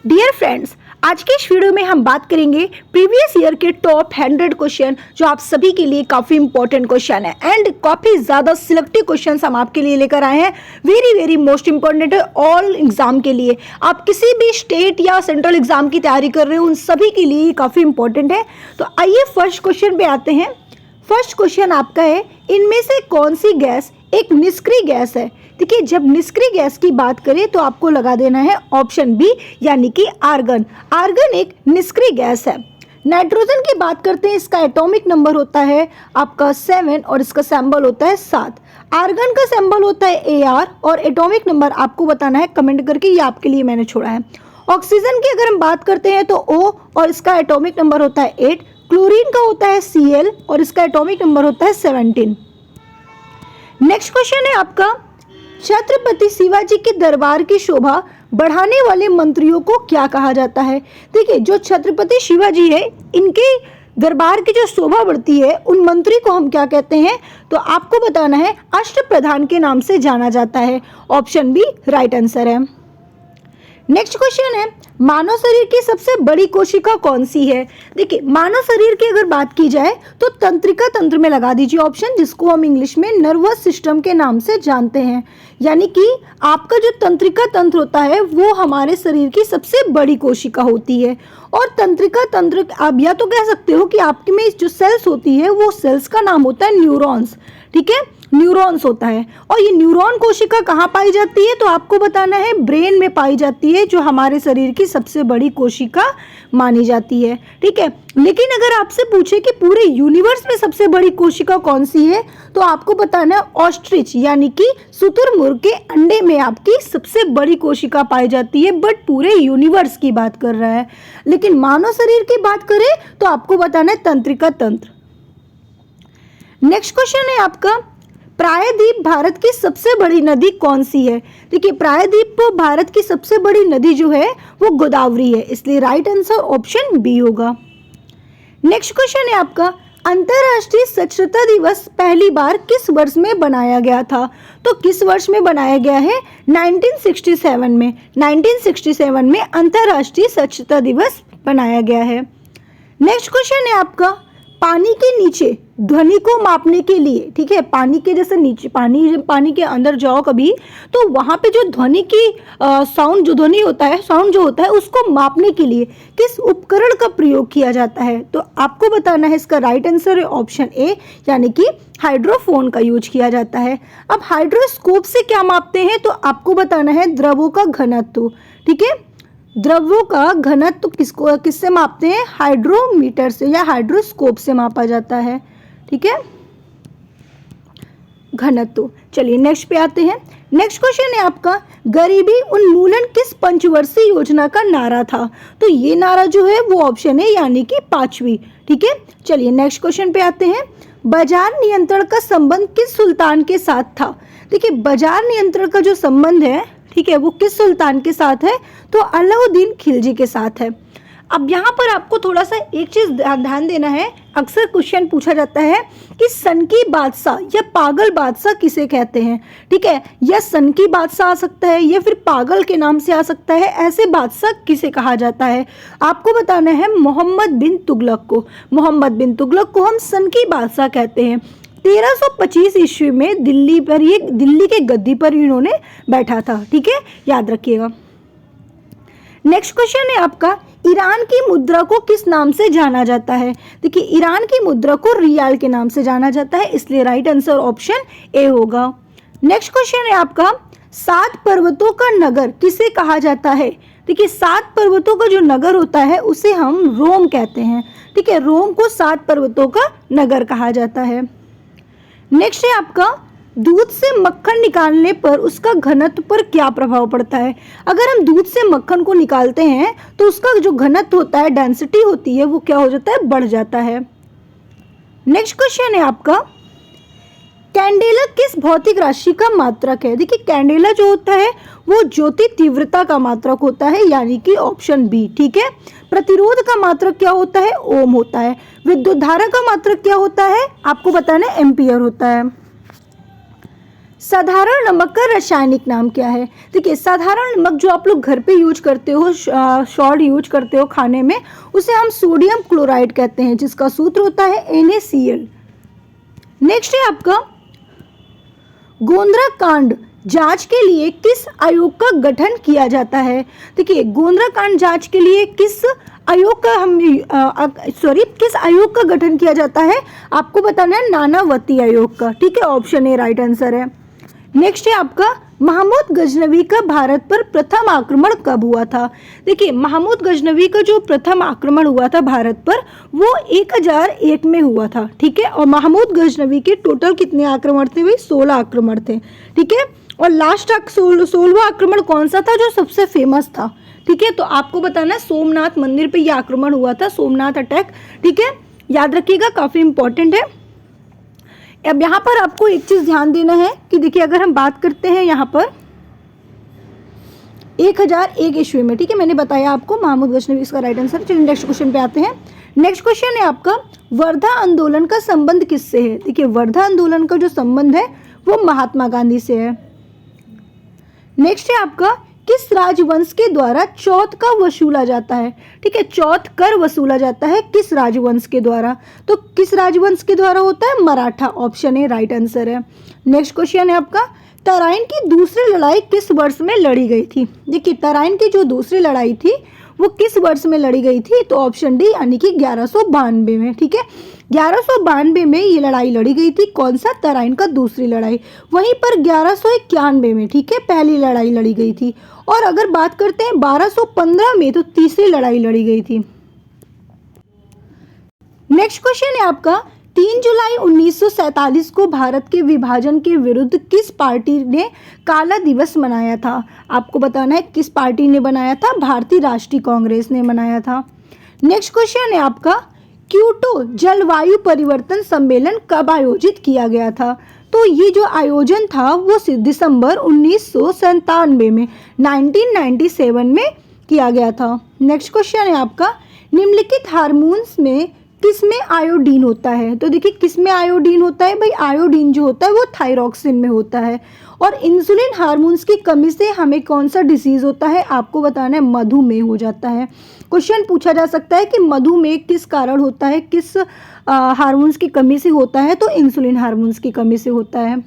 Dear friends, आज के इस वीडियो में हम बात करेंगे प्रीवियस ईयर के टॉप 100 क्वेश्चन जो आप सभी के लिए काफ़ी इंपॉर्टेंट क्वेश्चन है एंड काफ़ी ज़्यादा सिलेक्टिव क्वेश्चन हम आपके लिए लेकर आए हैं। वेरी मोस्ट इंपॉर्टेंट है ऑल एग्जाम के लिए। आप किसी भी स्टेट या सेंट्रल एग्जाम की तैयारी कर रहे हो उन सभी के लिए ये काफ़ी इंपॉर्टेंट है। तो आइए फर्स्ट क्वेश्चन पे आते हैं। फर्स्ट क्वेश्चन आपका है, इनमें से कौन सी गैस एक निष्क्रिय गैस है? देखिए, जब निष्क्रिय गैस की बात करें तो आपको लगा देना है ऑप्शन बी यानी कि आर्गन। आर्गन एक निष्क्रिय गैस है। नाइट्रोजन की बात करते हैं, इसका एटॉमिक नंबर होता है आपका 7 और इसका सिंबल होता है 7। आर्गन का सिंबल होता है AR और एटॉमिक नंबर आपको बताना है कमेंट करके, ये आपके लिए मैंने छोड़ा है। ऑक्सीजन की अगर हम बात करते हैं तो O और इसका एटॉमिक नंबर होता है 8। क्लोरीन का होता है Cl और इसका एटॉमिक नंबर होता है 17। नेक्स्ट क्वेश्चन है आपका, छत्रपति शिवाजी के दरबार की शोभा बढ़ाने वाले मंत्रियों को क्या कहा जाता है? देखिए, जो छत्रपति शिवाजी है इनके दरबार की जो शोभा बढ़ती है उन मंत्री को हम क्या कहते हैं? तो आपको बताना है अष्टप्रधान के नाम से जाना जाता है। ऑप्शन बी राइट आंसर है। नेक्स्ट क्वेश्चन है, मानव शरीर की सबसे बड़ी कोशिका कौन सी है? देखिए, मानव शरीर की अगर बात की जाए तो तंत्रिका तंत्र में लगा दीजिए ऑप्शन, जिसको हम इंग्लिश में नर्वस सिस्टम के नाम से जानते हैं। यानी कि आपका जो तंत्रिका तंत्र होता है वो हमारे शरीर की सबसे बड़ी कोशिका होती है। और तंत्रिका तंत्र आप या तो कह सकते हो कि आपके में जो सेल्स होती है वो सेल्स का नाम होता है न्यूरॉन्स। ठीक है, न्यूरॉन्स होता है। और ये न्यूरॉन कोशिका कहाँ पाई जाती है? तो आपको बताना है ब्रेन में पाई जाती है, जो हमारे शरीर की सबसे बड़ी कोशिका मानी जाती है। ठीक है, लेकिन अगर आपसे पूछे कि पूरे यूनिवर्स में सबसे बड़ी कोशिका कौन सी है तो आपको बताना है ऑस्ट्रिच यानी कि शुतुरमुर्ग के अंडे में आपकी सबसे बड़ी कोशिका पाई जाती है। बट पूरे यूनिवर्स की बात कर रहा है, लेकिन मानव शरीर की बात करें तो आपको बताना है तंत्रिका तंत्र। नेक्स्ट क्वेश्चन है आपका, प्रायद्वीप भारत की सबसे बड़ी नदी कौन सी है? देखिए, प्रायद्वीप भारत की सबसे बड़ी नदी जो है वो गोदावरी है, इसलिए राइट आंसर ऑप्शन बी होगा। नेक्स्ट क्वेश्चन है आपका, अंतर्राष्ट्रीय साक्षरता दिवस पहली बार किस वर्ष में बनाया गया था? तो किस वर्ष में बनाया गया है? 1967 में। 1967 में अंतर्राष्ट्रीय साक्षरता दिवस बनाया गया है। नेक्स्ट क्वेश्चन है आपका, पानी के नीचे ध्वनि को मापने के लिए, ठीक है, पानी के जैसे नीचे पानी के अंदर जाओ कभी तो वहां पे जो ध्वनि की साउंड जो ध्वनि होता है, साउंड जो होता है उसको मापने के लिए किस उपकरण का प्रयोग किया जाता है? तो आपको बताना है इसका राइट आंसर है ऑप्शन ए यानी कि हाइड्रोफोन का यूज किया जाता है। अब हाइड्रोस्कोप से क्या मापते हैं? तो आपको बताना है द्रवों का घनत्व। ठीक है, द्रव्यों का घनत्व किससे मापते हैं? हाइड्रोमीटर से या हाइड्रोस्कोप से मापा जाता है। ठीक है, घनत्व। चलिए नेक्स्ट पे आते हैं। नेक्स्ट क्वेश्चन है आपका, गरीबी उन्मूलन किस पंचवर्षीय योजना का नारा था? तो ये नारा जो है वो ऑप्शन है यानी कि 5वीं। ठीक है, चलिए नेक्स्ट क्वेश्चन पे आते हैं। बाजार नियंत्रण का संबंध किस सुल्तान के साथ था? देखिए, बाजार नियंत्रण का जो संबंध है, ठीक है, वो किस सुल्तान के साथ है? तो अलाउद्दीन खिलजी के साथ है। अब यहाँ पर आपको थोड़ा सा एक चीज ध्यान देना है, अक्सर क्वेश्चन पूछा जाता है कि सन की बादशाह या पागल बादशाह किसे कहते हैं? ठीक है, या सन की बादशाह आ सकता है या फिर पागल के नाम से आ सकता है, ऐसे बादशाह किसे कहा जाता है? आपको बताना है मोहम्मद बिन तुगलक को। मोहम्मद बिन तुगलक को हम सन की बादशाह कहते हैं। 1325 ईस्वी में दिल्ली के गद्दी पर इन्होंने बैठा था। ठीक है, याद रखिएगा। नेक्स्ट क्वेश्चन है आपका, ईरान की मुद्रा को किस नाम से जाना जाता है? देखिए, ईरान की मुद्रा को रियाल के नाम से जाना जाता है, इसलिए राइट आंसर ऑप्शन ए होगा। नेक्स्ट क्वेश्चन है आपका, 7 पर्वतों का नगर किसे कहा जाता है? देखिए, 7 पर्वतों का जो नगर होता है उसे हम रोम कहते हैं। ठीक है, रोम को 7 पर्वतों का नगर कहा जाता है। नेक्स्ट है आपका, दूध से मक्खन निकालने पर उसका घनत्व पर क्या प्रभाव पड़ता है? अगर हम दूध से मक्खन को निकालते हैं तो उसका जो घनत्व होता है, डेंसिटी होती है, वो क्या हो जाता है? बढ़ जाता है। नेक्स्ट क्वेश्चन है आपका, कैंडेला किस भौतिक राशि का मात्रक है? देखिए, कैंडेला जो होता है वो ज्योति तीव्रता का मात्रक होता है, यानी कि ऑप्शन बी। ठीक है, प्रतिरोध का मात्रक क्या होता है? ओम होता है। विद्युत धारा का मात्रक क्या होता है? आपको बताना है एम्पियर होता है। साधारण नमक का रासायनिक नाम क्या है? देखिए, साधारण नमक जो आप लोग घर पे यूज करते हो, सॉल्ट यूज करते हो खाने में, उसे हम सोडियम क्लोराइड कहते हैं, जिसका सूत्र होता है NaCl। नेक्स्ट है आपका गोंधरा कांड जांच के लिए किस आयोग का गठन किया जाता है? देखिए, गोंधरा कांड जांच के लिए किस आयोग का गठन किया जाता है? आपको बताना है नानावती आयोग का। ठीक है, ऑप्शन ए राइट आंसर है। नेक्स्ट है आपका महमूद गजनवी का भारत पर प्रथम आक्रमण कब हुआ था? देखिए, महमूद गजनवी का जो प्रथम आक्रमण हुआ था भारत पर, वो 1001 में हुआ था। ठीक है, और महमूद गजनवी के टोटल कितने आक्रमण थे? वही 16 आक्रमण थे। ठीक है, और लास्ट 16वां आक्रमण कौन सा था जो सबसे फेमस था? ठीक है, तो आपको बताना है सोमनाथ मंदिर पे यह आक्रमण हुआ था, सोमनाथ अटैक। ठीक है, याद रखिएगा, काफी इंपॉर्टेंट है। अब यहाँ पर आपको एक चीज ध्यान देना है कि देखिए, अगर हम बात करते हैं यहाँ पर 1001 ईस्वी में, ठीक है, मैंने बताया आपको महमूद गजनवी इसका राइट आंसर। चलिए नेक्स्ट क्वेश्चन पे आते हैं। नेक्स्ट क्वेश्चन है आपका वर्धा आंदोलन का संबंध किससे है? देखिए, वर्धा आंदोलन का जो संबंध है वो महात्मा गांधी से है। नेक्स्ट है आपका किस राजवंश के द्वारा चौथ का वसूला जाता है? ठीक है, चौथ कर वसूला जाता है किस राजवंश के द्वारा? तो किस राजवंश के द्वारा होता है? Maratha. Option A right answer है। नेक्स्ट क्वेश्चन है आपका तराइन की दूसरी लड़ाई किस वर्ष में लड़ी गई थी? देखिए, तराइन की जो दूसरी लड़ाई थी वो किस वर्ष में लड़ी गई थी? तो ऑप्शन डी यानी कि 1192 में। ठीक है, 1192 में ये लड़ाई लड़ी गई थी। कौन सा? तराइन का दूसरी लड़ाई। वहीं पर 1191 में, ठीक है, पहली लड़ाई लड़ी गई थी। और अगर बात करते हैं 1215 में, तो तीसरी लड़ाई लड़ी गई थी। नेक्स्ट क्वेश्चन है आपका 3 जुलाई 1947 को भारत के विभाजन के विरुद्ध किस पार्टी ने काला दिवस मनाया था? आपको बताना है किस पार्टी ने बनाया था? भारतीय राष्ट्रीय कांग्रेस ने बनाया था। नेक्स्ट क्वेश्चन है आपका क्योटो जलवायु परिवर्तन सम्मेलन कब आयोजित किया गया था? तो ये जो आयोजन था वो दिसंबर 1997 में 1997 में किया गया था। नेक्स्ट क्वेश्चन है आपका निम्नलिखित हार्मोन्स में किसमें आयोडीन होता है? तो देखिए, किसमें आयोडीन होता है? भाई, आयोडीन जो होता है वो थायरॉक्सिन में होता है। और इंसुलिन हार्मोन्स की कमी से हमें कौन सा डिसीज होता है? आपको बताना है मधुमेह हो जाता है। क्वेश्चन पूछा जा सकता है कि मधुमेह किस कारण होता है, किस हार्मोन्स की कमी से होता है? तो इंसुलिन हार्मोन्स की कमी से होता है।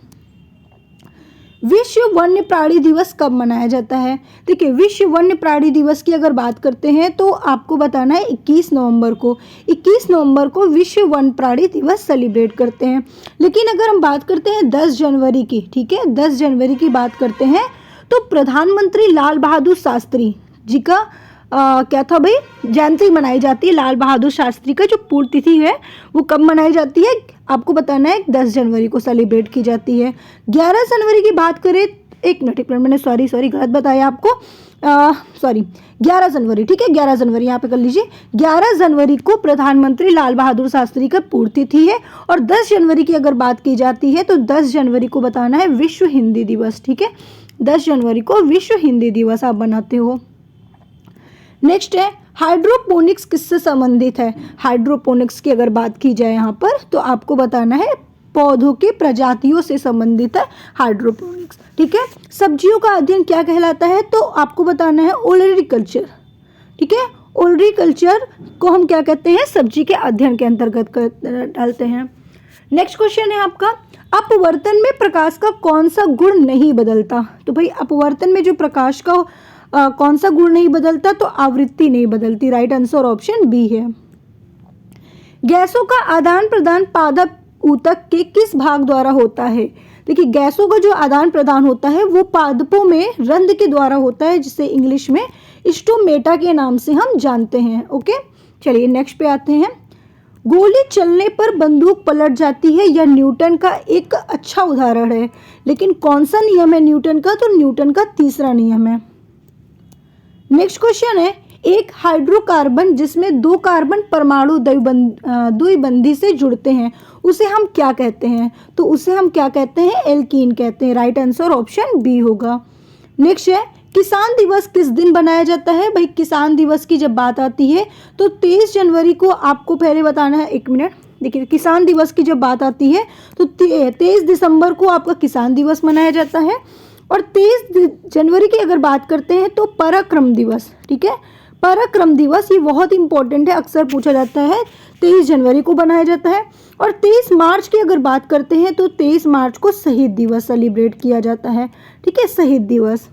विश्व वन्य प्राणी दिवस कब मनाया जाता है? देखिए, विश्व वन्य प्राणी दिवस की अगर बात करते हैं तो आपको बताना है 21 नवंबर को। 21 नवंबर को विश्व वन्य प्राणी दिवस सेलिब्रेट करते हैं। लेकिन अगर हम बात करते हैं 10 जनवरी की, ठीक है, 10 जनवरी की बात करते हैं तो प्रधानमंत्री लाल बहादुर शास्त्री जी का क्या था भाई? जयंती मनाई जाती है। लाल बहादुर शास्त्री का जो पूर्ण तिथि है वो कब मनाई जाती है? आपको बताना है 10 जनवरी को सेलिब्रेट की जाती है। 11 जनवरी की बात करें, एक मिनट मैंने सॉरी गलत बताया आपको, 11 जनवरी, ठीक है, 11 जनवरी यहाँ पे कर लीजिए। 11 जनवरी को प्रधानमंत्री लाल बहादुर शास्त्री का पूर्ण तिथि है। और 10 जनवरी की अगर बात की जाती है तो 10 जनवरी को बताना है विश्व हिंदी दिवस। ठीक है, 10 जनवरी को विश्व हिंदी दिवस आप बनाते हो। नेक्स्ट है हाइड्रोपोनिक्स किससे संबंधित है? हाइड्रोपोनिक्स की अगर बात की जाए यहाँ पर तो आपको बताना है पौधों के प्रजातियों से संबंधित है हाइड्रोपोनिक्स। ठीक है, सब्जियों का अध्ययन क्या कहलाता है? तो आपको बताना है ओलरीकल्चर। ठीक है, ओलरीकल्चर को हम क्या कहते हैं? सब्जी के अध्ययन के अंतर्गत डालते हैं। नेक्स्ट क्वेश्चन है आपका अपवर्तन में प्रकाश का कौन सा गुण नहीं बदलता? तो भाई, अपवर्तन में जो प्रकाश का कौन सा गुण नहीं बदलता? तो आवृत्ति नहीं बदलती। राइट आंसर ऑप्शन बी है। गैसों का आदान प्रदान पादप ऊतक के किस भाग द्वारा होता है? देखिए, गैसों का जो आदान प्रदान होता है वो पादपों में रंध्र के द्वारा होता है, जिसे इंग्लिश में स्टोमेटा के नाम से हम जानते हैं। ओके, चलिए नेक्स्ट पे आते हैं। गोली चलने पर बंदूक पलट जाती है, यह न्यूटन का एक अच्छा उदाहरण है। लेकिन कौन सा नियम है न्यूटन का? तो न्यूटन का तीसरा नियम है। नेक्स्ट क्वेश्चन है एक हाइड्रोकार्बन जिसमें 2 कार्बन परमाणु द्विबंधी से जुड़ते हैं उसे हम क्या कहते हैं? तो उसे हम क्या कहते हैं? एल्कीन कहते हैं। राइट आंसर ऑप्शन बी होगा। नेक्स्ट है किसान दिवस किस दिन बनाया जाता है? भाई, किसान दिवस की जब बात आती है तो 23 जनवरी को आपको पहले बताना है, एक मिनट, देखिए किसान दिवस की जब बात आती है तो 23 दिसंबर को आपका किसान दिवस मनाया जाता है। और 23 जनवरी की अगर बात करते हैं तो पराक्रम दिवस, ठीक है, पराक्रम दिवस ये बहुत इंपॉर्टेंट है, अक्सर पूछा जाता है, 23 जनवरी को बनाया जाता है। और 23 मार्च की अगर बात करते हैं तो 23 मार्च को शहीद दिवस सेलिब्रेट किया जाता है, ठीक है, शहीद दिवस।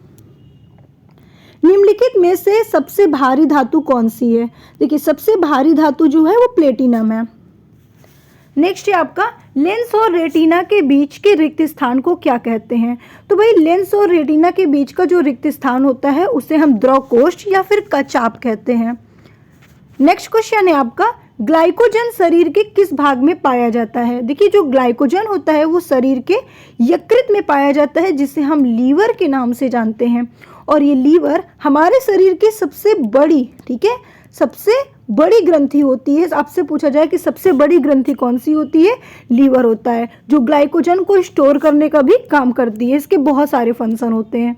निम्नलिखित में से सबसे भारी धातु कौन सी है? देखिए सबसे भारी धातु जो है वो प्लेटिनम है। नेक्स्ट है आपका लेंस और रेटिना के बीच के रिक्त स्थान को क्या कहते हैं? तो भाई लेंस और रेटिना के बीच का जो रिक्त स्थान होता है उसे हम द्रव कोष्ठ या फिर कचाप कहते हैं। नेक्स्ट क्वेश्चन है आपका ग्लाइकोजन शरीर के किस भाग में पाया जाता है? देखिए जो ग्लाइकोजन होता है वो शरीर के यकृत में पाया जाता है, जिसे हम लीवर के नाम से जानते हैं। और ये लीवर हमारे शरीर की सबसे बड़ी, ठीक है, सबसे बड़ी ग्रंथि होती है। आपसे पूछा जाए कि सबसे बड़ी ग्रंथि कौन सी होती है? लीवर होता है, जो ग्लाइकोजन को स्टोर करने का भी काम करती है। इसके बहुत सारे फंक्शन होते हैं।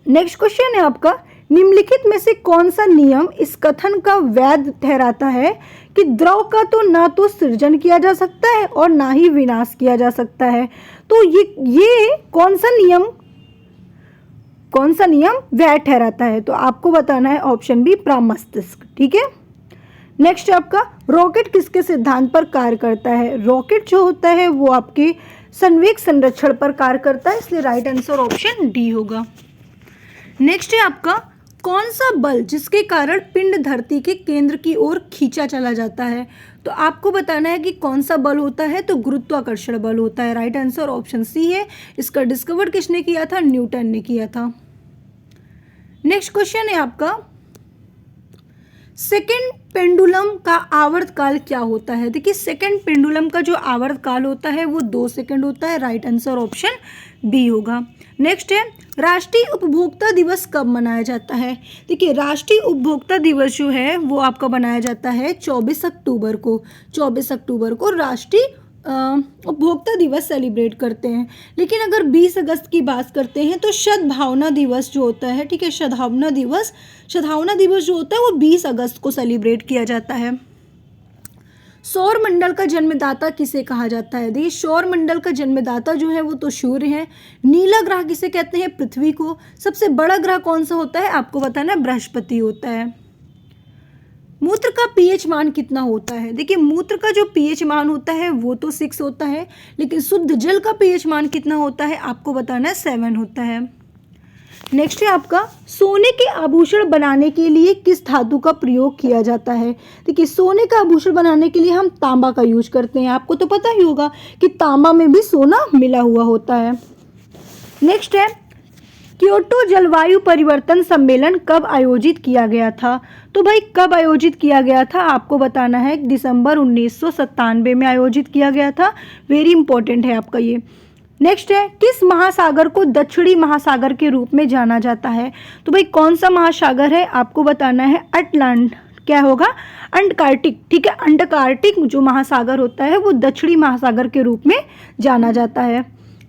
नेक्स्ट क्वेश्चन है आपका निम्नलिखित में से कौन सा नियम इस कथन का वैध ठहराता है कि द्रव का तो ना तो सृजन किया जा सकता है और ना ही विनाश किया जा सकता है? तो ये कौन सा नियम वैध ठहराता है? तो आपको बताना है ऑप्शन बी प्रामस्तिष्क, ठीक है। नेक्स्ट आपका रॉकेट किसके सिद्धांत पर कार्य करता है? रॉकेट जो होता है वो आपके संवेग संरक्षण पर कार्य करता है, इसलिए राइट आंसर ऑप्शन डी होगा। नेक्स्ट है आपका कौन सा बल जिसके कारण पिंड धरती के केंद्र की ओर खींचा चला जाता है? तो आपको बताना है कि कौन सा बल होता है, तो गुरुत्वाकर्षण बल होता है। राइट आंसर ऑप्शन सी है। इसका डिस्कवर किसने किया था? न्यूटन ने किया था। नेक्स्ट क्वेश्चन है आपका सेकेंड पेंडुलम का आवर्त काल क्या होता है? देखिए सेकेंड पेंडुलम का जो आवर्त काल होता है वो 2 सेकंड होता है। राइट आंसर ऑप्शन बी होगा। नेक्स्ट है राष्ट्रीय उपभोक्ता दिवस कब मनाया जाता है? देखिए राष्ट्रीय उपभोक्ता दिवस जो है वो आपका मनाया जाता है 24 अक्टूबर को। 24 अक्टूबर को राष्ट्रीय उपभोक्ता दिवस सेलिब्रेट करते हैं। लेकिन अगर 20 अगस्त की बात करते हैं तो सद्भावना दिवस जो होता है, ठीक है, सद्भावना दिवस जो होता है वो 20 अगस्त को सेलिब्रेट किया जाता है। सौर मंडल का जन्मदाता किसे कहा जाता है? देखिए सौर मंडल का जन्मदाता जो है वो तो सूर्य है। नीला ग्रह किसे कहते हैं? पृथ्वी को। सबसे बड़ा ग्रह कौन सा होता है? आपको बताना है बृहस्पति होता है। मूत्र का पीएच मान कितना होता है? देखिए मूत्र का जो पीएच मान होता है वो तो 6 होता है, लेकिन शुद्ध जल का पीएच मान कितना होता है? आपको बताना है 7 होता है। नेक्स्ट है आपका सोने के आभूषण बनाने के लिए किस धातु का प्रयोग किया जाता है? देखिए सोने का आभूषण बनाने के लिए हम तांबा का यूज करते हैं। आपको तो पता ही होगा कि तांबा में भी सोना मिला हुआ होता है। नेक्स्ट है क्योटो जलवायु परिवर्तन सम्मेलन कब आयोजित किया गया था? तो भाई कब आयोजित किया गया था आपको बताना है। दिसंबर 1997 में आयोजित किया गया था। वेरी इंपॉर्टेंट है आपका ये। नेक्स्ट है किस महासागर को दक्षिणी महासागर के रूप में जाना जाता है? तो भाई कौन सा महासागर है? आपको बताना है अटलांट, क्या होगा? अंटार्कटिक, ठीक है, अंटार्कटिक जो महासागर होता है वो दक्षिणी महासागर के रूप में जाना जाता है।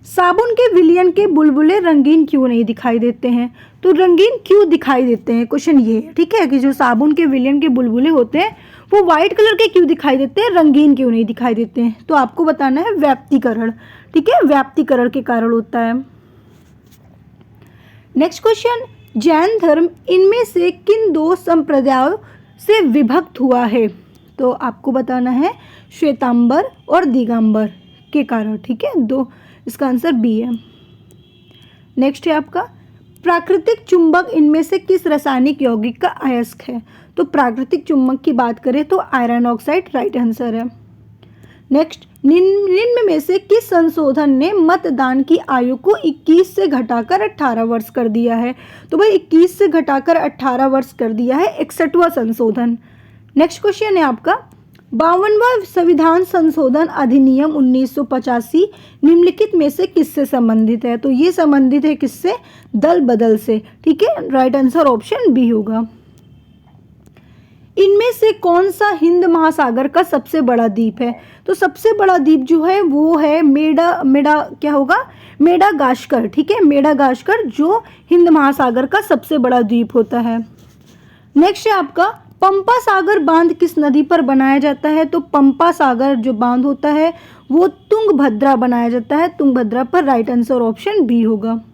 साबुन के विलयन के बुलबुले रंगीन क्यों नहीं दिखाई देते हैं? तो रंगीन क्यों दिखाई देते हैं, क्वेश्चन ये है, ठीक है, कि जो साबुन के विलयन के बुलबुले होते हैं वो व्हाइट कलर के क्यों दिखाई देते हैं, रंगीन क्यों नहीं दिखाई देते हैं? तो आपको बताना है व्याप्तीकरण, ठीक है, व्याप्तीकरण के कारण होता है। नेक्स्ट क्वेश्चन जैन धर्म इनमें से किन 2 संप्रदायों से विभक्त हुआ है? तो आपको बताना है श्वेतांबर और दिगंबर के कारण, ठीक है, 2, इसका आंसर बी है। नेक्स्ट है आपका प्राकृतिक चुंबक इनमें से किस रासायनिक यौगिक का अयस्क है? तो प्राकृतिक चुंबक की बात करें तो आयरन ऑक्साइड राइट आंसर है। नेक्स्ट निम्न में से किस संशोधन ने मतदान की आयु को 21 से घटाकर 18 वर्ष कर दिया है? तो भाई 21 से घटाकर 18 वर्ष कर दिया है 61वां संशोधन। नेक्स्ट क्वेश्चन है आपका 52वां संविधान संशोधन अधिनियम 1985 निम्नलिखित में से किससे संबंधित है? तो ये संबंधित है किससे? दल बदल से, ठीक है, राइट आंसर ऑप्शन बी होगा। इनमें से कौन सा हिंद महासागर का सबसे बड़ा द्वीप है? तो सबसे बड़ा द्वीप जो है वो है मेडागास्कर, ठीक है, मेडागास्कर जो हिंद महासागर का सबसे बड़ा द्वीप होता है। नेक्स्ट है आपका पंपा सागर बांध किस नदी पर बनाया जाता है? तो पंपा सागर जो बांध होता है वो तुंगभद्रा बनाया जाता है, तुंगभद्रा पर। राइट आंसर ऑप्शन बी होगा।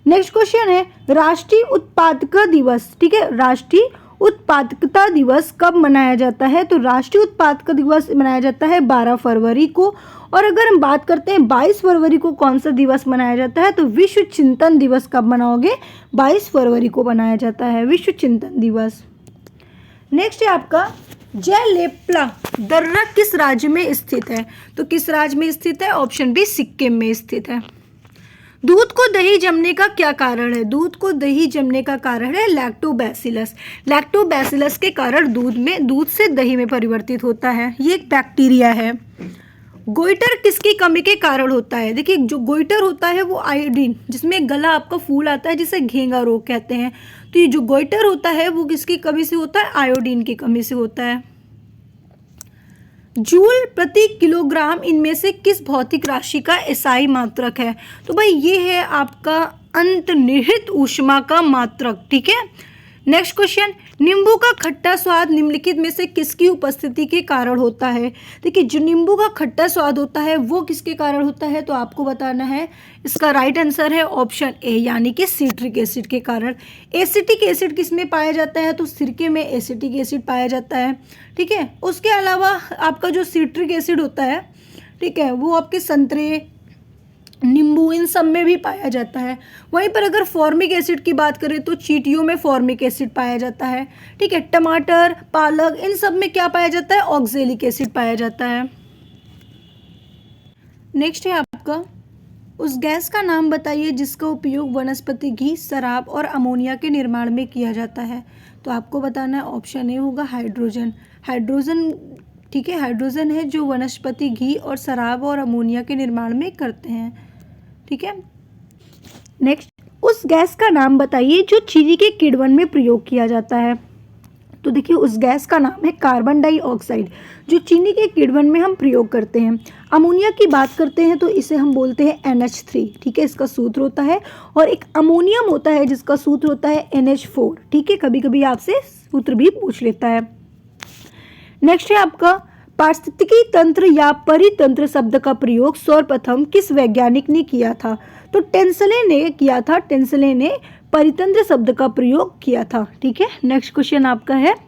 नेक्स्ट क्वेश्चन है राष्ट्रीय उत्पादकता दिवस, ठीक है, राष्ट्रीय उत्पादकता दिवस कब मनाया जाता है? तो राष्ट्रीय उत्पादकता दिवस मनाया जाता है 12 फरवरी को। और अगर हम बात करते हैं 22 फरवरी को कौन सा दिवस मनाया जाता है? तो विश्व चिंतन दिवस कब मनाओगे? 22 फरवरी को मनाया जाता है विश्व चिंतन दिवस। नेक्स्ट है आपका जयलेपला दर्रा किस राज्य में स्थित है? तो किस राज्य में स्थित है? ऑप्शन बी सिक्किम में स्थित है। दूध को दही जमने का क्या कारण है? दूध को दही जमने का कारण है लैक्टोबैसिलस। लैक्टोबैसिलस के कारण दूध से दही में परिवर्तित होता है, ये एक बैक्टीरिया है। गोइटर किसकी कमी के कारण होता है? देखिए जो गोइटर होता है वो आयोडीन, जिसमें गला आपका फूल आता है जिसे घेंगा रोग कहते हैं। तो ये जो गोइटर होता है वो किसकी कमी से होता है? आयोडीन की कमी से होता है। जूल प्रति किलोग्राम इनमें से किस भौतिक राशि का एसआई मात्रक है? तो भाई ये है आपका अंतर्निहित ऊष्मा का मात्रक, ठीक है। नेक्स्ट क्वेश्चन, नींबू का खट्टा स्वाद निम्नलिखित में से किसकी उपस्थिति के कारण होता है? देखिए जो नींबू का खट्टा स्वाद होता है वो किसके कारण होता है? तो आपको बताना है। इसका राइट आंसर है ऑप्शन ए, यानी कि सिट्रिक एसिड के कारण। एसिटिक एसिड किस में पाया जाता है? तो सिरके में एसिटिक एसिड पाया जाता है, ठीक है। उसके अलावा आपका जो सिट्रिक एसिड होता है, ठीक है, वो आपके संतरे, नींबू, इन सब में भी पाया जाता है। वहीं पर अगर फॉर्मिक एसिड की बात करें तो चींटियों में फॉर्मिक एसिड पाया जाता है, ठीक है। टमाटर, पालक, इन सब में क्या पाया जाता है? ऑक्जेलिक एसिड पाया जाता है। नेक्स्ट है आपका, उस गैस का नाम बताइए जिसका उपयोग वनस्पति घी, शराब और अमोनिया के निर्माण में किया जाता है। तो आपको बताना है ऑप्शन ए होगा हाइड्रोजन। हाइड्रोजन, ठीक है, हाइड्रोजन है जो वनस्पति घी और शराब और अमोनिया के निर्माण में करते हैं, ठीक है। नेक्स्ट, उस गैस का नाम बताइए जो चीनी के किण्वन में प्रयोग किया जाता है। तो देखिए उस गैस का नाम है कार्बन डाइऑक्साइड, जो चीनी के किण्वन में हम प्रयोग करते हैं। अमोनिया की बात करते हैं तो इसे हम बोलते हैं NH3, ठीक है, इसका सूत्र होता है। और एक अमोनियम होता है जिसका सूत्र होता है NH4, ठीक है, कभी कभी आपसे सूत्र भी पूछ लेता है। नेक्स्ट है आपका, पारिस्थितिकी तंत्र या परितंत्र शब्द का प्रयोग सर्वप्रथम किस वैज्ञानिक ने किया था? तो टेंसले ने किया था। टेंसले ने परितंत्र शब्द का प्रयोग किया था, ठीक है। नेक्स्ट क्वेश्चन आपका है,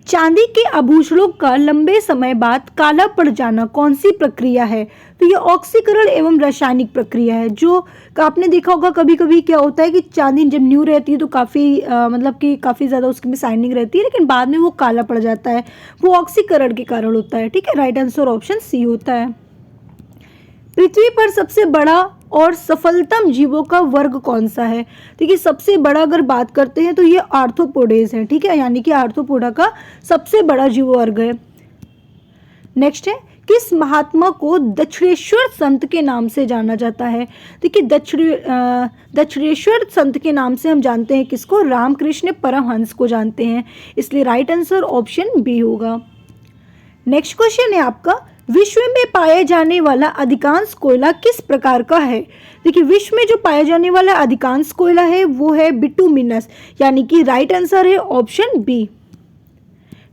चांदी के आभूषणों का लंबे समय बाद काला पड़ जाना कौन सी प्रक्रिया है? तो ये ऑक्सीकरण एवं रासायनिक प्रक्रिया है। जो आपने देखा होगा कभी कभी क्या होता है कि चांदी जब न्यू रहती है तो मतलब कि काफ़ी ज़्यादा उसमें शाइनिंग रहती है, लेकिन बाद में वो काला पड़ जाता है, वो ऑक्सीकरण के कारण होता है, ठीक है। राइट आंसर ऑप्शन सी होता है। पृथ्वी पर सबसे बड़ा और सफलतम जीवों का वर्ग कौन सा है? देखिए सबसे बड़ा अगर बात करते हैं तो ये आर्थ्रोपोडेज है, ठीक है, यानी कि आर्थ्रोपोडा का सबसे बड़ा जीव वर्ग है। नेक्स्ट है, किस महात्मा को दक्षिणेश्वर संत के नाम से जाना जाता है? देखिए दक्षिणेश्वर संत के नाम से हम जानते हैं किसको? रामकृष्ण परमहंस को जानते हैं, इसलिए राइट आंसर ऑप्शन बी होगा। नेक्स्ट क्वेश्चन है आपका, विश्व में पाए जाने वाला अधिकांश कोयला किस प्रकार का है? देखिए विश्व में जो पाया जाने वाला अधिकांश कोयला है वो है बिटुमिनस, यानी कि राइट आंसर है ऑप्शन बी।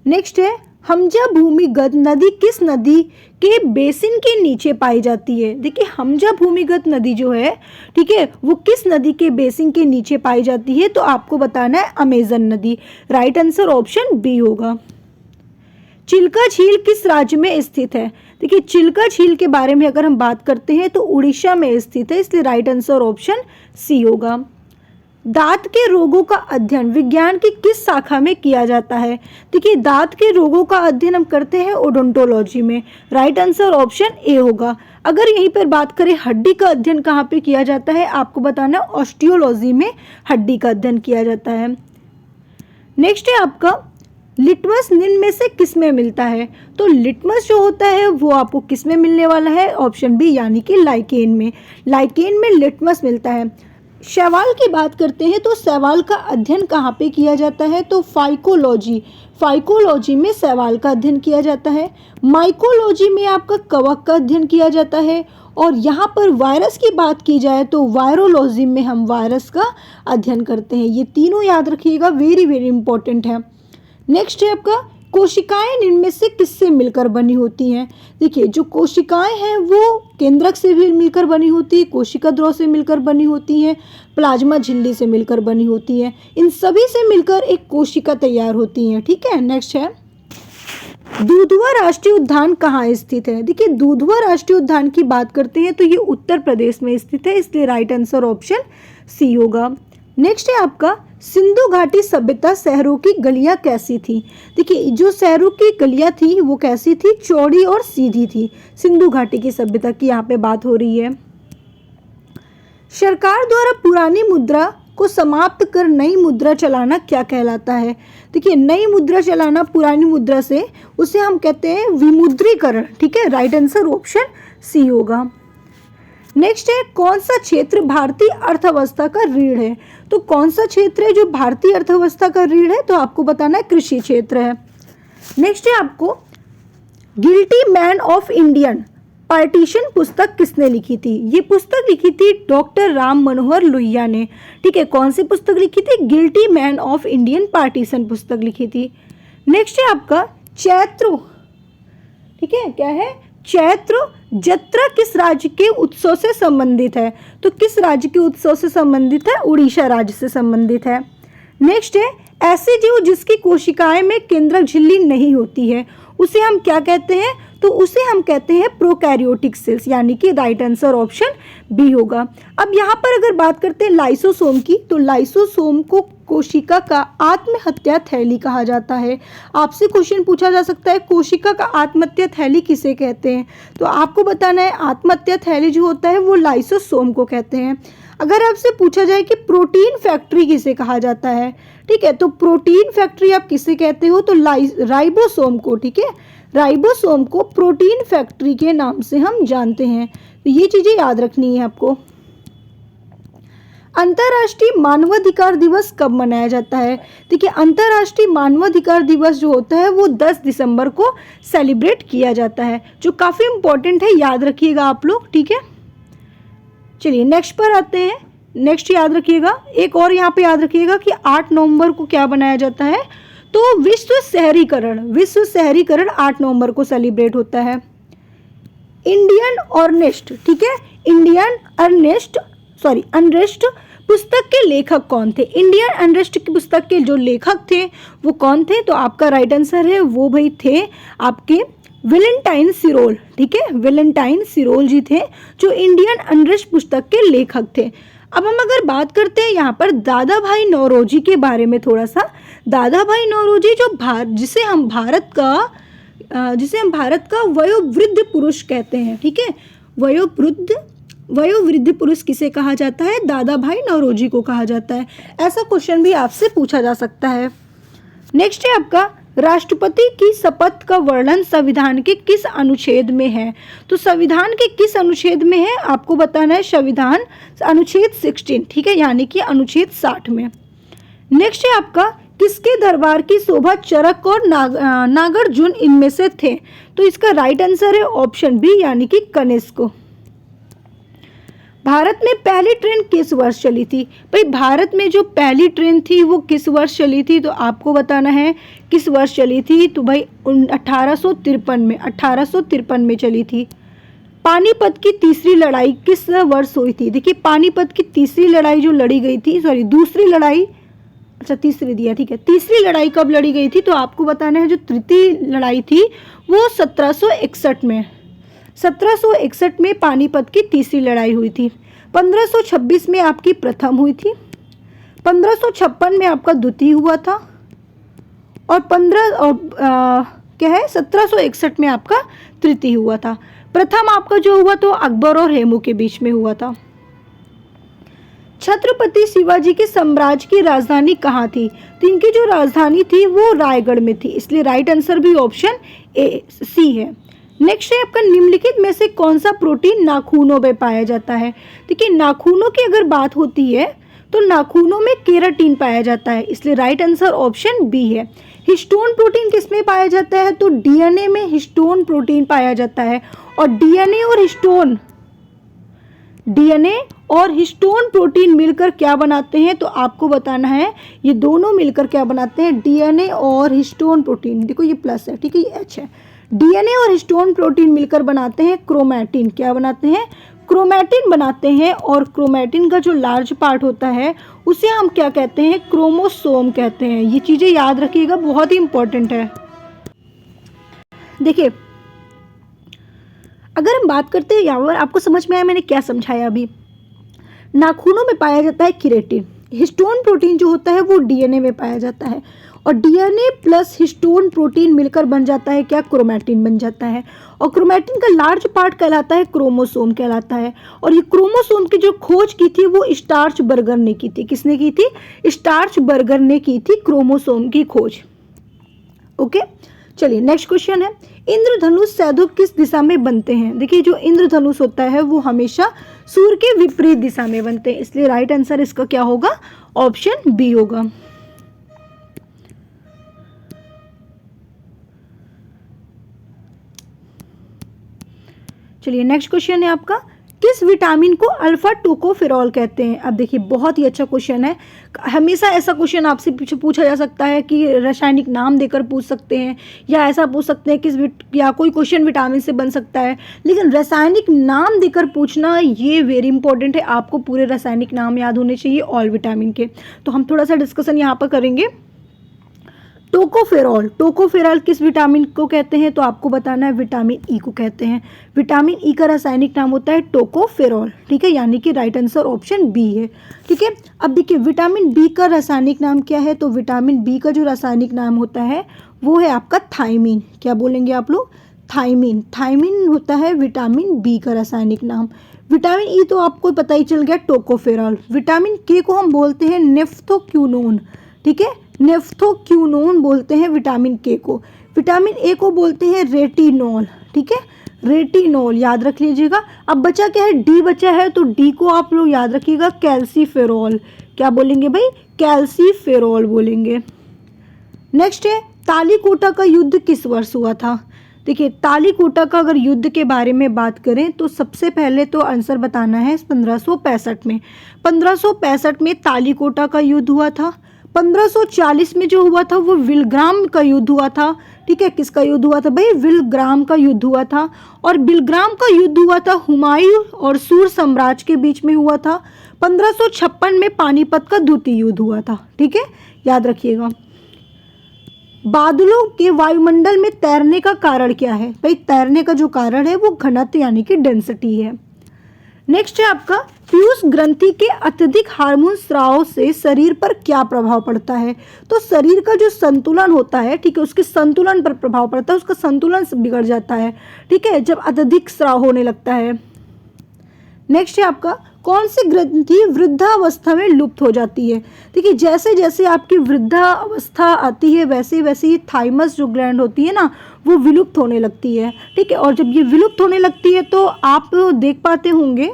नेक्स्ट है, हमजा भूमिगत नदी किस नदी के बेसिन के नीचे पाई जाती है? देखिए हमजा भूमिगत नदी जो है, ठीक है, वो किस नदी के बेसिन के नीचे पाई जाती है? तो आपको बताना है अमेजन नदी। राइट आंसर ऑप्शन बी होगा। चिल्का झील किस राज्य में स्थित है? देखिए चिल्का झील के बारे में अगर हम बात करते हैं तो उड़ीसा में स्थित है, इसलिए राइट आंसर ऑप्शन सी होगा। दांत के रोगों का अध्ययन विज्ञान की किस शाखा में किया जाता है? देखिए दांत के रोगों का अध्ययन हम करते हैं ओडोंटोलॉजी में, राइट आंसर ऑप्शन ए होगा। अगर यहीं पर बात करें हड्डी का अध्ययन कहाँ पे किया जाता है, आपको बताना ऑस्टियोलॉजी में हड्डी का अध्ययन किया जाता है। नेक्स्ट है आपका, लिटमस निम्न में से किस में मिलता है? तो लिटमस जो होता है वो आपको किस में मिलने वाला है? ऑप्शन बी, यानी कि लाइकेन में। लाइकेन में लिटमस मिलता है। शैवाल की बात करते हैं तो शैवाल का अध्ययन कहाँ पे किया जाता है? तो फाइकोलॉजी में शैवाल का अध्ययन किया जाता है। माइकोलॉजी में आपका कवक का अध्ययन किया जाता है। और यहाँ पर वायरस की बात की जाए तो वायरोलॉजी में हम वायरस का अध्ययन करते हैं। ये तीनों याद रखिएगा, वेरी वेरी इंपॉर्टेंट है। नेक्स्ट है आपका कोशिकाएं इनमें से किससे मिलकर बनी होती हैं। देखिए जो कोशिकाएं हैं वो केंद्रक से भी मिलकर बनी होती है, कोशिका द्रव से मिलकर बनी होती हैं, प्लाज्मा झिल्ली से मिलकर बनी होती है। इन सभी से मिलकर एक कोशिका तैयार होती है। ठीक है, नेक्स्ट है दूधवा राष्ट्रीय उद्यान कहाँ स्थित है। देखिए दूधवा राष्ट्रीय उद्यान की बात करते हैं तो ये उत्तर प्रदेश में स्थित है, इसलिए राइट आंसर ऑप्शन सी होगा। नेक्स्ट है आपका सिंधु घाटी सभ्यता शहरों की गलियां कैसी थी। देखिए जो शहरों की गलियां थी वो कैसी थी, चौड़ी और सीधी थी। सिंधु घाटी की सभ्यता की यहाँ पे बात हो रही है। सरकार द्वारा पुरानी मुद्रा को समाप्त कर नई मुद्रा चलाना क्या कहलाता है। देखिए नई मुद्रा चलाना पुरानी मुद्रा से, उसे हम कहते हैं विमुद्रीकरण। ठीक है, राइट आंसर ऑप्शन सी होगा। नेक्स्ट है कौन सा क्षेत्र भारतीय अर्थव्यवस्था का रीढ़ है। तो कौन सा क्षेत्र है जो भारतीय अर्थव्यवस्था का रीढ़ है, तो आपको बताना है कृषि क्षेत्र है। नेक्स्ट है आपको guilty man of Indian partition पुस्तक किसने लिखी थी। ये पुस्तक लिखी थी डॉक्टर राम मनोहर लोहिया ने। ठीक है, कौन सी पुस्तक लिखी थी, guilty man of Indian partition पुस्तक लिखी थी। नेक्स्ट है आपका चैत्र। ठीक है, क्या है, चैत्र जत्रा किस राज्य के उत्सव से संबंधित है। तो किस राज्य के उत्सव से संबंधित है, उड़ीसा राज्य से संबंधित है। नेक्स्ट है ऐसे जीव जिसकी कोशिकाएं में केंद्रक झिल्ली नहीं होती है उसे हम क्या कहते हैं, तो उसे हम कहते हैं प्रोकैरियोटिक सेल्स, यानी कि राइट आंसर ऑप्शन बी होगा। अब यहाँ पर अगर बात करते हैं लाइसोसोम की, तो लाइसोसोम को कोशिका का आत्महत्या थैली कहा जाता है। आपसे क्वेश्चन पूछा जा सकता है कोशिका का आत्महत्या थैली किसे कहते हैं, तो आपको बताना है आत्महत्या थैली जो होता है वो लाइसोसोम को कहते हैं। अगर आपसे पूछा जाए कि प्रोटीन फैक्ट्री किसे कहा जाता है, ठीक है, तो प्रोटीन फैक्ट्री आप किसे कहते हो, तो राइबोसोम को। ठीक है, राइबोसोम को प्रोटीन फैक्ट्री के नाम से हम जानते हैं। तो ये चीज़ें याद रखनी है आपको। अंतर्राष्ट्रीय मानवाधिकार दिवस कब मनाया जाता है। देखिए अंतर्राष्ट्रीय मानवाधिकार दिवस जो होता है वो 10 दिसंबर को सेलिब्रेट किया जाता है, जो काफ़ी इम्पोर्टेंट है, याद रखिएगा आप लोग। ठीक है, चलिए नेक्स्ट पर आते हैं। नेक्स्ट याद रखिएगा, एक और यहाँ पे याद रखिएगा कि 8 नवंबर को क्या बनाया जाता है, तो विश्व शहरीकरण 8 नवंबर को सेलिब्रेट होता है। इंडियन ऑर्नेस्ट, ठीक है, इंडियन अनरेस्ट पुस्तक के लेखक कौन थे। इंडियन अनरेस्ट की पुस्तक के जो लेखक थे वो कौन थे, तो आपका राइट आंसर है वो भाई थे आपके वेलेंटाइन सिरोल। ठीक है, वेलेंटाइन सिरोल जी थे जो इंडियन अनरेस्ट पुस्तक के लेखक थे। अब हम अगर बात करते हैं यहाँ पर दादा भाई नौरोजी के बारे में थोड़ा सा। दादा भाई नौरोजी जो जिसे हम भारत का वयोवृद्ध पुरुष कहते हैं। ठीक है, वयोवृद्ध पुरुष किसे कहा जाता है, दादा भाई नौरोजी को कहा जाता है। ऐसा क्वेश्चन भी आपसे पूछा जा सकता है। नेक्स्ट है आपका राष्ट्रपति की शपथ का वर्णन संविधान के किस अनुच्छेद में है। तो संविधान के किस अनुच्छेद में है, आपको बताना है संविधान अनुच्छेद 16। ठीक है, यानी कि अनुच्छेद 60 में। नेक्स्ट है आपका किसके दरबार की शोभा चरक और नागार्जुन इनमें से थे। तो इसका राइट आंसर है ऑप्शन बी, यानी कि कनिष्क। भारत में पहली ट्रेन किस वर्ष चली थी। भाई भारत में जो पहली ट्रेन थी वो किस वर्ष चली थी, तो आपको बताना है किस वर्ष चली थी। तो भाई 1853 में चली थी। पानीपत की तीसरी लड़ाई किस वर्ष हुई थी। देखिए पानीपत की तीसरी लड़ाई जो लड़ी गई थी, दूसरी लड़ाई, अच्छा तीसरी दिया, ठीक है, तीसरी लड़ाई कब लड़ी गई थी, तो आपको बताना है जो तृतीय लड़ाई थी वो 1761 में। 1761 में पानीपत की तीसरी लड़ाई हुई थी। 1526 में आपकी प्रथम हुई थी। 1556 में आपका द्वितीय हुआ था। और 1761 में आपका तृतीय हुआ था। प्रथम आपका जो हुआ तो अकबर और हेमू के बीच में हुआ था। छत्रपति शिवाजी के साम्राज्य की राजधानी कहाँ थी। तो इनकी जो राजधानी थी वो रायगढ़ में थी, इसलिए राइट आंसर भी ऑप्शन ए सी है। नेक्स्ट है आपका निम्नलिखित में से कौन सा प्रोटीन नाखूनों में पाया जाता है। देखिए नाखूनों की अगर बात होती है तो नाखूनों में केराटिन पाया जाता है, इसलिए राइट आंसर ऑप्शन बी है। हिस्टोन प्रोटीन किसमें पाया जाता है, तो डीएनए में हिस्टोन प्रोटीन पाया जाता है। और डीएनए और हिस्टोन डीएनए और हिस्टोन प्रोटीन मिलकर क्या बनाते हैं, तो आपको बताना है ये दोनों मिलकर क्या बनाते हैं, डीएनए और हिस्टोन प्रोटीन। देखो ये प्लस है, ठीक है, ये एच है। डीएनए और हिस्टोन प्रोटीन मिलकर बनाते हैं क्रोमैटिन। क्या बनाते हैं, क्रोमैटिन बनाते हैं। और क्रोमैटिन का जो लार्ज पार्ट होता है उसे हम क्या कहते हैं, क्रोमोसोम कहते हैं। ये चीज़ें याद रखिएगा, बहुत ही इंपॉर्टेंट है। देखिए अगर हम बात करते हैं यहाँ पर, आपको समझ में आया मैंने क्या समझाया अभी। नाखूनों में पाया जाता है केराटिन। हिस्टोन प्रोटीन जो होता है वो डीएनए में पाया जाता है, और डीएनए प्लस हिस्टोन प्रोटीन मिलकर बन जाता है क्या, क्रोमैटिन बन जाता है। और क्रोमैटिन का लार्ज पार्ट कहलाता है क्रोमोसोम कहलाता है। और ये क्रोमोसोम की जो खोज की थी वो स्टार्च बर्गर ने की थी। किसने की थी, स्टार्च बर्गर ने की थी क्रोमोसोम की खोज। ओके, चलिए नेक्स्ट क्वेश्चन है, इंद्रधनुष शायद किस दिशा में बनते हैं। देखिए जो इंद्रधनुष होता है वो हमेशा सूर्य के विपरीत दिशा में बनते हैं, इसलिए राइट आंसर इसका क्या होगा, ऑप्शन बी होगा। चलिए नेक्स्ट क्वेश्चन है आपका, किस विटामिन को अल्फा टोकोफेरॉल कहते हैं। अब देखिए बहुत ही अच्छा क्वेश्चन है। हमेशा ऐसा क्वेश्चन आपसे पूछा जा सकता है कि रासायनिक नाम देकर पूछ सकते हैं, या ऐसा पूछ सकते हैं किस या कोई क्वेश्चन विटामिन से बन सकता है, लेकिन रासायनिक नाम देकर पूछना ये वेरी इंपॉर्टेंट है। आपको पूरे रासायनिक नाम याद होने चाहिए ऑल विटामिन के। तो हम थोड़ा सा डिस्कशन यहाँ पर करेंगे। टोकोफेरॉल, टोकोफेरॉल किस विटामिन को कहते हैं, तो आपको बताना है विटामिन ई को कहते हैं। विटामिन ई का रासायनिक नाम होता है टोकोफेरॉल, ठीक है, यानी कि राइट आंसर ऑप्शन बी है। ठीक है, अब देखिए विटामिन बी का रासायनिक नाम क्या है, तो विटामिन बी का जो रासायनिक नाम होता है वो है आपका थायमीन। क्या बोलेंगे आप लोग, थायमीन। थायमीन होता है विटामिन बी का रासायनिक नाम। विटामिन ई तो आपको पता ही चल गया, टोकोफेरॉल। विटामिन के को हम बोलते हैं नेफ्थोक्यूनोन, ठीक है, नेफ्थोक्यूनोन बोलते हैं विटामिन के को। विटामिन ए को बोलते हैं रेटिनॉल, ठीक है, रेटिनॉल याद रख लीजिएगा। अब बचा क्या है, डी बचा है, तो डी को आप लोग याद रखिएगा कैल्सीफेरॉल। क्या बोलेंगे भाई, कैल्सीफेरॉल बोलेंगे। नेक्स्ट है, तालीकोटा का युद्ध किस वर्ष हुआ था। देखिए तालीकोटा का अगर युद्ध के बारे में बात करें तो सबसे पहले तो आंसर बताना है 1565 में। 1565 में तालीकोटा का युद्ध हुआ था। 1540 में जो हुआ था वो विलग्राम का युद्ध हुआ था, ठीक है, किसका युद्ध हुआ था भाई, विलग्राम का युद्ध हुआ था। और विलग्राम का युद्ध हुआ था हुमायूं और सूर साम्राज्य के बीच में हुआ था। 1556 में पानीपत का द्वितीय युद्ध हुआ था, ठीक है, याद रखिएगा। बादलों के वायुमंडल में तैरने का कारण क्या है भाई, तैरने का जो कारण है वो घनत्व यानी कि डेंसिटी है। नेक्स्ट है आपका, पीयूष ग्रंथि के अत्यधिक हार्मोन स्राव से शरीर पर क्या प्रभाव पड़ता है। तो शरीर का जो संतुलन होता है, ठीक है, उसके संतुलन पर प्रभाव पड़ता है, उसका संतुलन बिगड़ जाता है, ठीक है, जब अत्यधिक स्राव होने लगता है। नेक्स्ट है आपका, कौन सी ग्रंथि वृद्धावस्था में लुप्त हो जाती है। देखिए जैसे जैसे आपकी वृद्धावस्था आती है वैसे वैसे ही थाइमस जो ग्लैंड होती है ना वो विलुप्त होने लगती है, ठीक है। और जब ये विलुप्त होने लगती है तो आप देख पाते होंगे,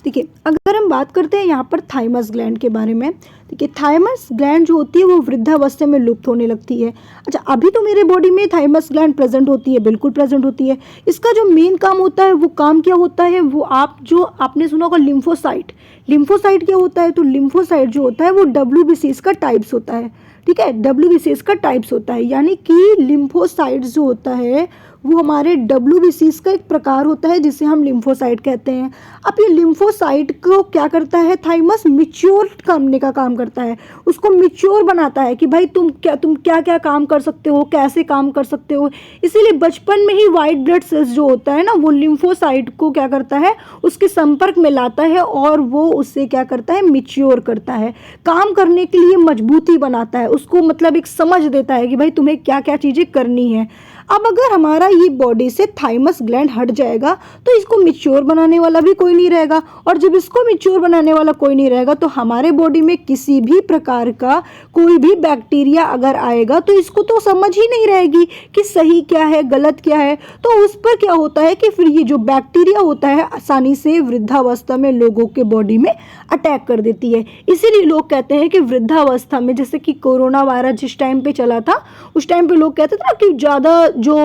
देखिए अगर हम बात करते हैं यहाँ पर थाइमस ग्लैंड के बारे में, देखिए थाइमस ग्लैंड जो होती है वो वृद्धावस्था में लुप्त होने लगती है। अच्छा अभी तो मेरे बॉडी में थाइमस ग्लैंड प्रेजेंट होती है, बिल्कुल प्रेजेंट होती है। इसका जो मेन काम होता है वो काम क्या होता है, वो आपने सुना होगा लिम्फोसाइट। लिम्फोसाइट क्या होता है, तो लिम्फोसाइट जो होता है वो WBCs का टाइप्स होता है, ठीक है, WBCs का टाइप्स होता है, यानी कि लिम्फोसाइट्स जो होता है वो हमारे WBCs का एक प्रकार होता है जिसे हम लिम्फोसाइट कहते हैं। अब ये लिम्फोसाइट को क्या करता है, थाइमस मैच्योर करने का काम करता है, उसको मैच्योर बनाता है कि भाई तुम क्या क्या काम कर सकते हो, कैसे काम कर सकते हो। इसीलिए बचपन में ही वाइट ब्लड सेल्स जो होता है ना वो लिम्फोसाइट को क्या करता है, उसके संपर्क में लाता है और वो उससे क्या करता है, मैच्योर करता है, काम करने के लिए मजबूती बनाता है, उसको मतलब एक समझ देता है कि भाई तुम्हें क्या क्या चीज़ें करनी है। अब अगर हमारा ये बॉडी से थाइमस ग्लैंड हट जाएगा तो इसको मैच्योर बनाने वाला भी कोई नहीं रहेगा, और जब इसको मैच्योर बनाने वाला कोई नहीं रहेगा तो हमारे बॉडी में किसी भी प्रकार का कोई भी बैक्टीरिया अगर आएगा तो इसको तो समझ ही नहीं रहेगी कि सही क्या है गलत क्या है। तो उस पर क्या होता है कि फिर ये जो बैक्टीरिया होता है आसानी से वृद्धावस्था में लोगों के बॉडी में अटैक कर देती है। इसीलिए लोग कहते हैं कि वृद्धावस्था में, जैसे कि कोरोना वायरस जिस टाइम पे चला था उस टाइम पे लोग कहते थे ना कि ज़्यादा जो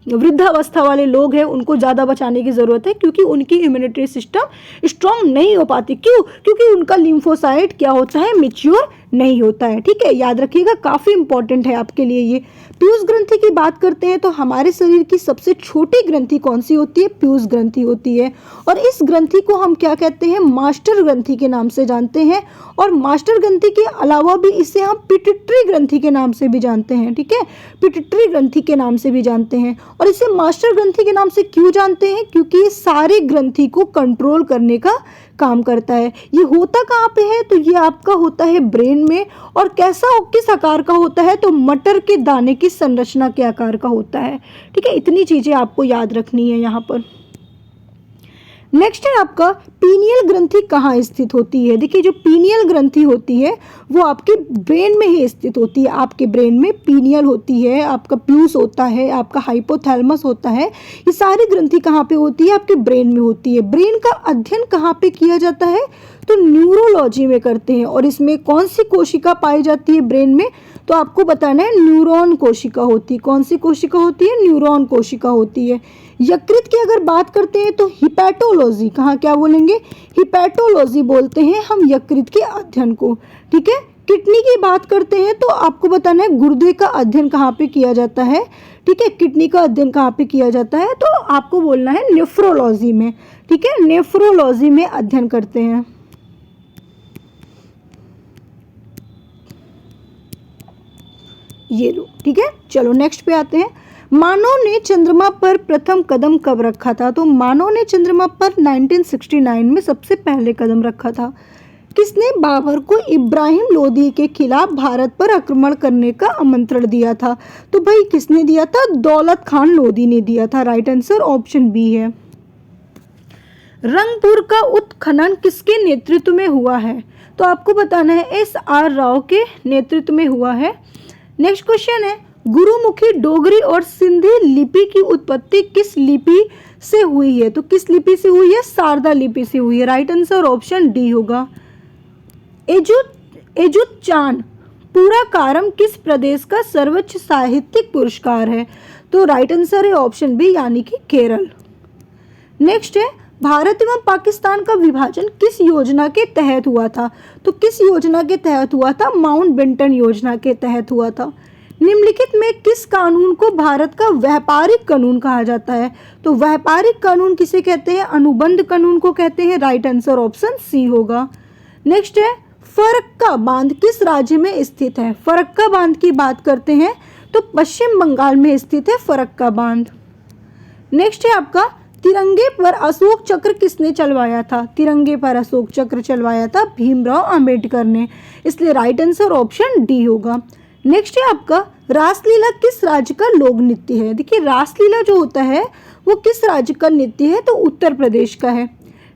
वृद्धावस्था वाले लोग हैं उनको ज़्यादा बचाने की ज़रूरत है, क्योंकि उनकी इम्यूनिटी सिस्टम स्ट्रांग नहीं हो पाती। क्यों? क्योंकि उनका लिम्फोसाइट क्या होता है, मैच्योर नहीं होता है। ठीक है, याद रखिएगा, काफ़ी इंपॉर्टेंट है आपके लिए ये। पीयूष ग्रंथि की बात करते हैं तो हमारे शरीर की सबसे छोटी ग्रंथि कौन सी होती है? पीयूष ग्रंथि होती है। और इस ग्रंथि को हम क्या कहते हैं? मास्टर ग्रंथि के नाम से जानते हैं। और मास्टर ग्रंथि के अलावा भी इसे हम पिट्यूटरी ग्रंथि के नाम से भी जानते हैं। ठीक है, पिट्यूटरी ग्रंथि के नाम से भी जानते हैं। और इसे मास्टर ग्रंथि के नाम से क्यों जानते हैं? क्योंकि ये सारे ग्रंथि को कंट्रोल करने का काम करता है। ये होता कहाँ पे है? तो ये आपका होता है ब्रेन में। और कैसा, किस आकार का होता है? तो मटर के दाने की संरचना के आकार का होता है। ठीक है, इतनी चीजें आपको याद रखनी है यहाँ पर। नेक्स्ट है आपका पीनियल ग्रंथि कहाँ स्थित होती है? देखिए, जो पीनियल ग्रंथि होती है वो आपके ब्रेन में ही स्थित होती है। आपके ब्रेन में पीनियल होती है, आपका पीयूष होता है, आपका हाइपोथैलेमस होता है। ये सारी ग्रंथि कहाँ पे होती है? आपके ब्रेन में होती है। ब्रेन का अध्ययन कहाँ पे किया जाता है? तो न्यूरोलॉजी में करते हैं। और इसमें कौन सी कोशिका पाई जाती है ब्रेन में? तो आपको बताना है न्यूरॉन कोशिका होती है। कौन सी कोशिका होती है? न्यूरॉन कोशिका होती है। यकृत की अगर बात करते हैं तो हिपैटोलॉजी, कहाँ क्या बोलेंगे? हिपैटोलॉजी बोलते हैं हम यकृत के अध्ययन को। ठीक है, किडनी की बात करते हैं तो आपको बताना है गुर्दे का अध्ययन कहाँ पे किया जाता है। ठीक है, किडनी का अध्ययन कहाँ पे किया जाता है? तो आपको बोलना है नेफ्रोलॉजी में। ठीक है, नेफ्रोलॉजी में अध्ययन करते हैं। ये लो, ठीक है। चलो नेक्स्ट पे आते हैं। मानव ने चंद्रमा पर प्रथम कदम कब रखा था? तो मानव ने चंद्रमा पर 1969 में सबसे पहले कदम रखा था। किसने बाबर को इब्राहिम लोदी के खिलाफ भारत पर आक्रमण करने का आमंत्रण दिया था? तो भाई किसने दिया था? दौलत खान लोदी ने दिया था। राइट आंसर ऑप्शन बी है। रंगपुर का उत्खनन किसके नेतृत्व में हुआ है? तो आपको बताना है SR राव के नेतृत्व में हुआ है। नेक्स्ट क्वेश्चन है, गुरुमुखी डोगरी और सिंधी लिपि की उत्पत्ति किस लिपि से हुई है? तो किस लिपि से हुई है? शारदा लिपि से हुई है। राइट आंसर ऑप्शन डी होगा। एजुचान पुराकारम किस प्रदेश का सर्वोच्च साहित्यिक पुरस्कार है? तो राइट आंसर है ऑप्शन बी, यानी कि केरल। नेक्स्ट है, भारत एवं पाकिस्तान का विभाजन किस योजना के तहत हुआ था? तो किस योजना के तहत हुआ था? माउंटबेटन योजना के तहत हुआ था। निम्नलिखित में किस कानून को भारत का व्यापारिक कानून कहा जाता है? तो व्यापारिक कानून किसे कहते हैं? अनुबंध कानून को कहते हैं। राइट आंसर ऑप्शन सी होगा। नेक्स्ट है, फरक्का बांध किस राज्य में स्थित है? फरक्का बांध की बात करते हैं तो पश्चिम बंगाल में स्थित है फरक्का बांध। नेक्स्ट है आपका, तिरंगे पर अशोक चक्र किसने चलवाया था? तिरंगे पर अशोक चक्र चलवाया था भीमराव अंबेडकर ने, इसलिए राइट आंसर ऑप्शन डी होगा। नेक्स्ट है आपका, रासलीला किस राज्य का लोक नृत्य है? देखिए, रासलीला जो होता है वो किस राज्य का नृत्य है? तो उत्तर प्रदेश का है।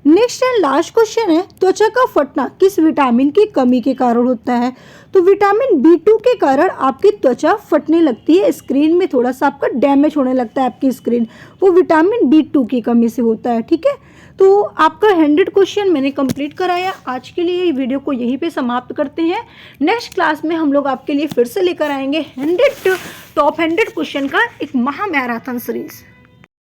नेक्स्ट एंड लास्ट क्वेश्चन है, त्वचा का फटना किस विटामिन की कमी के कारण होता है? तो विटामिन B2 के कारण आपकी त्वचा फटने लगती है। स्क्रीन में थोड़ा सा आपका डैमेज होने लगता है आपकी स्क्रीन, वो विटामिन B2 की कमी से होता है। ठीक है, तो आपका 100 क्वेश्चन मैंने कंप्लीट कराया। आज के लिए वीडियो को यहीं पे समाप्त करते हैं। नेक्स्ट क्लास में हम लोग आपके लिए फिर से लेकर आएंगे 100 टॉप 100 क्वेश्चन का एक महा मैराथन सीरीज।